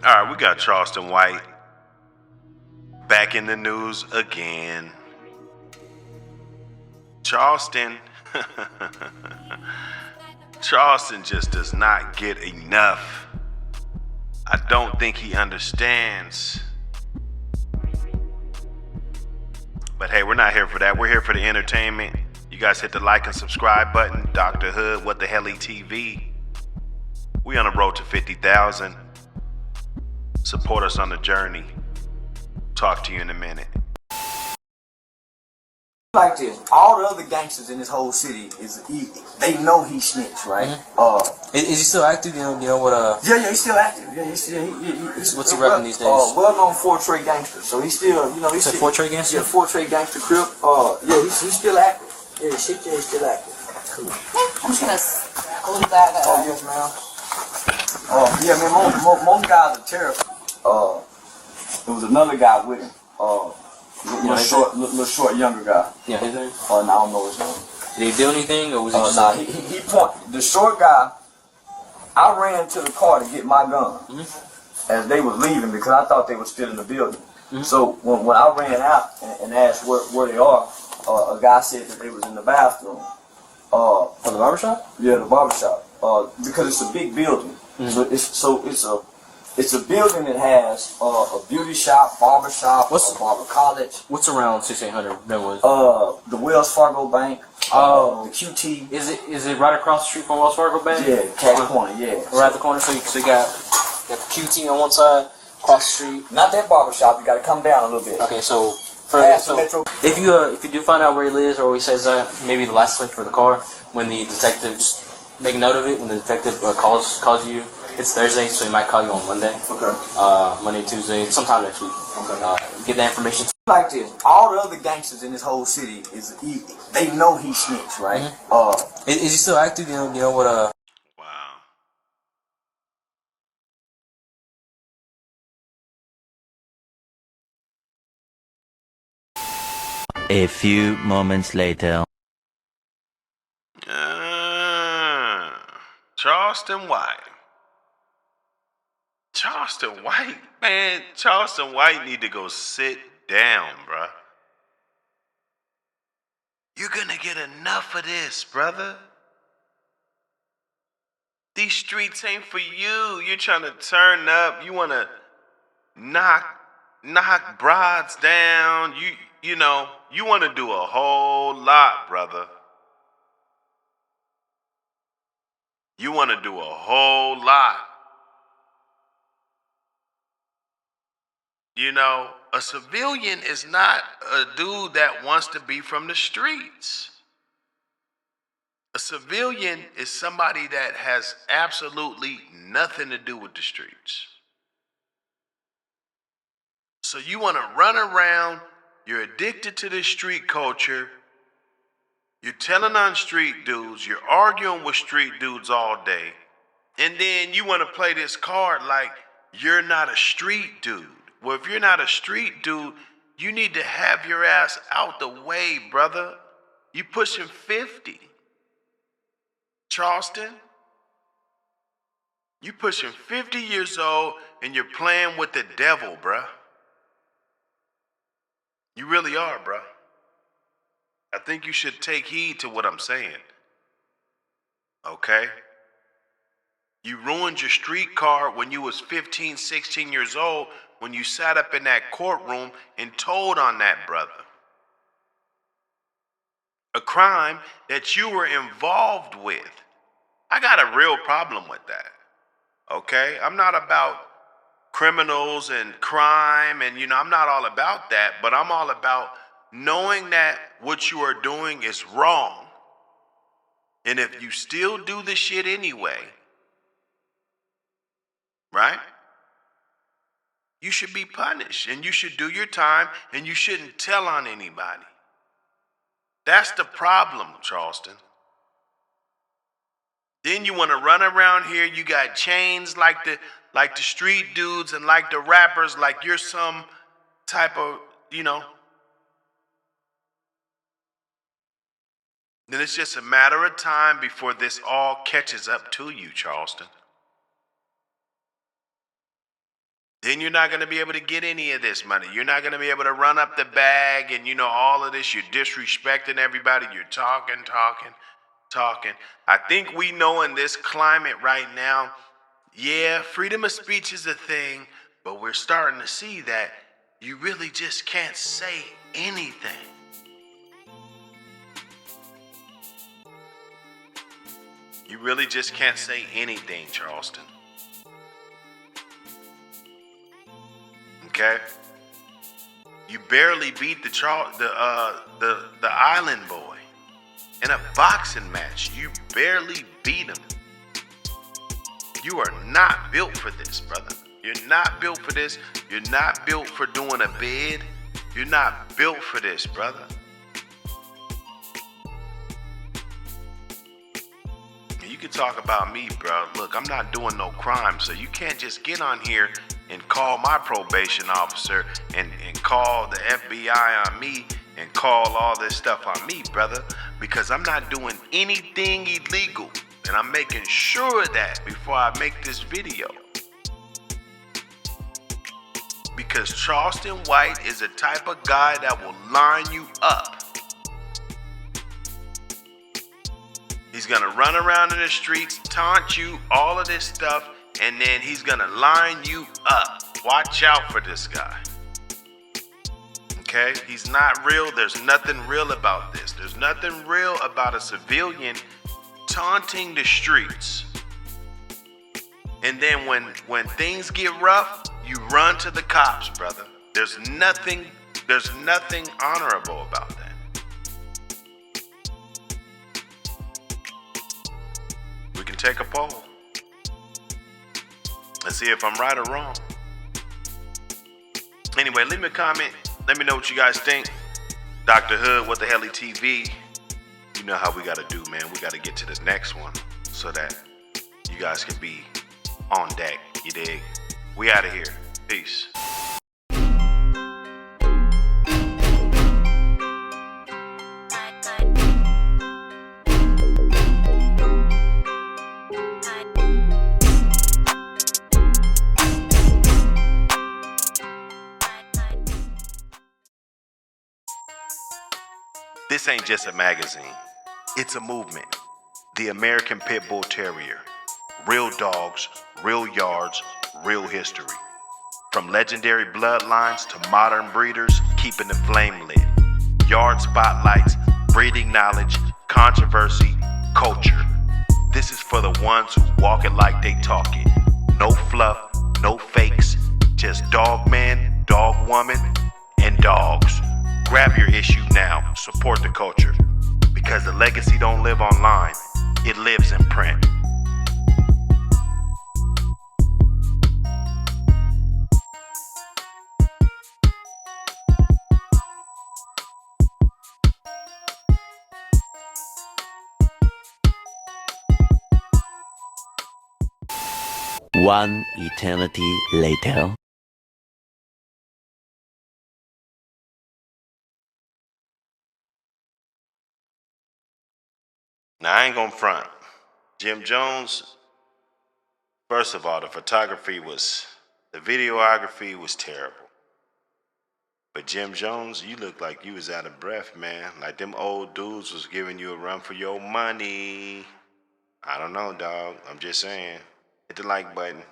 All right, we got Charleston White back in the news again. Charleston just does not get enough. I don't think he understands. But hey, we're not here for that. We're here for the entertainment. You guys hit the like and subscribe button. Dr. Hood, WtheLLY TV. We on the road to 50,000. Support us on the journey. Talk to you in a minute. Like this, all the other gangsters in this whole city they know he snitched, right? Mm-hmm. Is he still active? You know what? Yeah, he's still active. Yeah, what's he repping these days? Well-known four-trade gangster. So he's still, he's still four-trade gangster. Yeah, four-trade gangster crip. Yeah, he's still active. Yeah, he's still active. Cool. I'm just gonna leave that. Oh yes, ma'am. Yeah, man. Most guys are terrible. There was another guy with him. Little short, younger guy. Yeah, his name? No, I don't know his name. Did he do anything, or was he just... Nah, he pointed. The short guy, I ran to the car to get my gun as they was leaving because I thought they were still in the building. So when I ran out and asked where they are, a guy said that they was in the bathroom. For the barbershop? Yeah, the barbershop. Because it's a big building. It's a building that has a beauty shop, barber shop, a barber college. What's around 6800 Redwood? The Wells Fargo Bank. The QT. Is it right across the street from Wells Fargo Bank? Yeah, Cash Corner. Yeah. Right at the corner. So you got the QT on one side, across the street. Not that barber shop. You got to come down a little bit. Okay, so if you do find out where he lives or he says maybe the license plate for the car, when the detectives make note of it, when the detective calls you. It's Thursday, so he might call you on Monday. Okay. Monday, Tuesday, sometime next week. Okay. Get that information. Like this, all the other gangsters in this whole city they know he snitched, right? Is he still active? You know what? Wow. A few moments later. Charleston White. Charleston White, man, Charleston White need to go sit down, bruh. You're gonna get enough of this, brother. These streets ain't for you. You're trying to turn up. You wanna knock broads down. You wanna do a whole lot, brother. You wanna do a whole lot. A civilian is not a dude that wants to be from the streets. A civilian is somebody that has absolutely nothing to do with the streets. So you want to run around, you're addicted to this street culture, you're telling on street dudes, you're arguing with street dudes all day, and then you want to play this card like you're not a street dude. Well, if you're not a street dude, you need to have your ass out the way, brother. You pushing 50. Charleston, you pushing 50 years old and you're playing with the devil, bruh. You really are, bruh. I think you should take heed to what I'm saying. Okay? You ruined your street card when you was 15, 16 years old when you sat up in that courtroom and told on that brother. A crime that you were involved with. I got a real problem with that. Okay? I'm not about criminals and crime and, I'm not all about that, but I'm all about knowing that what you are doing is wrong. And if you still do the shit anyway, right? You should be punished and you should do your time and you shouldn't tell on anybody. That's the problem, Charleston. Then you want to run around here, you got chains like the street dudes and like the rappers, like you're some type of, Then it's just a matter of time before this all catches up to you, Charleston. then you're not going to be able to get any of this money. You're not going to be able to run up the bag and, all of this. You're disrespecting everybody. You're talking. I think we know in this climate right now, yeah, freedom of speech is a thing, but we're starting to see that you really just can't say anything. You really just can't say anything, Charleston. Okay? You barely beat the island boy in a boxing match. You barely beat him. You are not built for this, brother. You're not built for this. You're not built for doing a bid. You're not built for this, brother. You can talk about me, bro. Look, I'm not doing no crime, so you can't just get on here and call my probation officer and call the FBI on me and call all this stuff on me, brother, because I'm not doing anything illegal. And I'm making sure of that before I make this video. Because Charleston White is a type of guy that will line you up. He's gonna run around in the streets, taunt you, all of this stuff, and then he's gonna line you up. Watch out for this guy. Okay? He's not real. There's nothing real about this. There's nothing real about a civilian taunting the streets. And then when things get rough, you run to the cops, brother. There's nothing honorable about that. We can take a poll. Let's see if I'm right or wrong. Anyway, leave me a comment. Let me know what you guys think. Dr. Hood, WtheLLY TV. You know how we gotta do, man. We gotta get to this next one so that you guys can be on deck. You dig? We out of here. Peace. This ain't just a magazine. It's a movement. The American Pit Bull Terrier. Real dogs, real yards, real history. From legendary bloodlines to modern breeders, keeping the flame lit. Yard spotlights, breeding knowledge, controversy, culture. This is for the ones who walk it like they talk it. No fluff, no fakes, just dog man, dog woman, and dogs. Grab your issue now, support the culture. Because the legacy don't live online, it lives in print. One eternity later. Now, I ain't gonna front. Jim Jones, first of all, the videography was terrible. But Jim Jones, you look like you was out of breath, man. Like them old dudes was giving you a run for your money. I don't know, dog. I'm just saying. Hit the like button.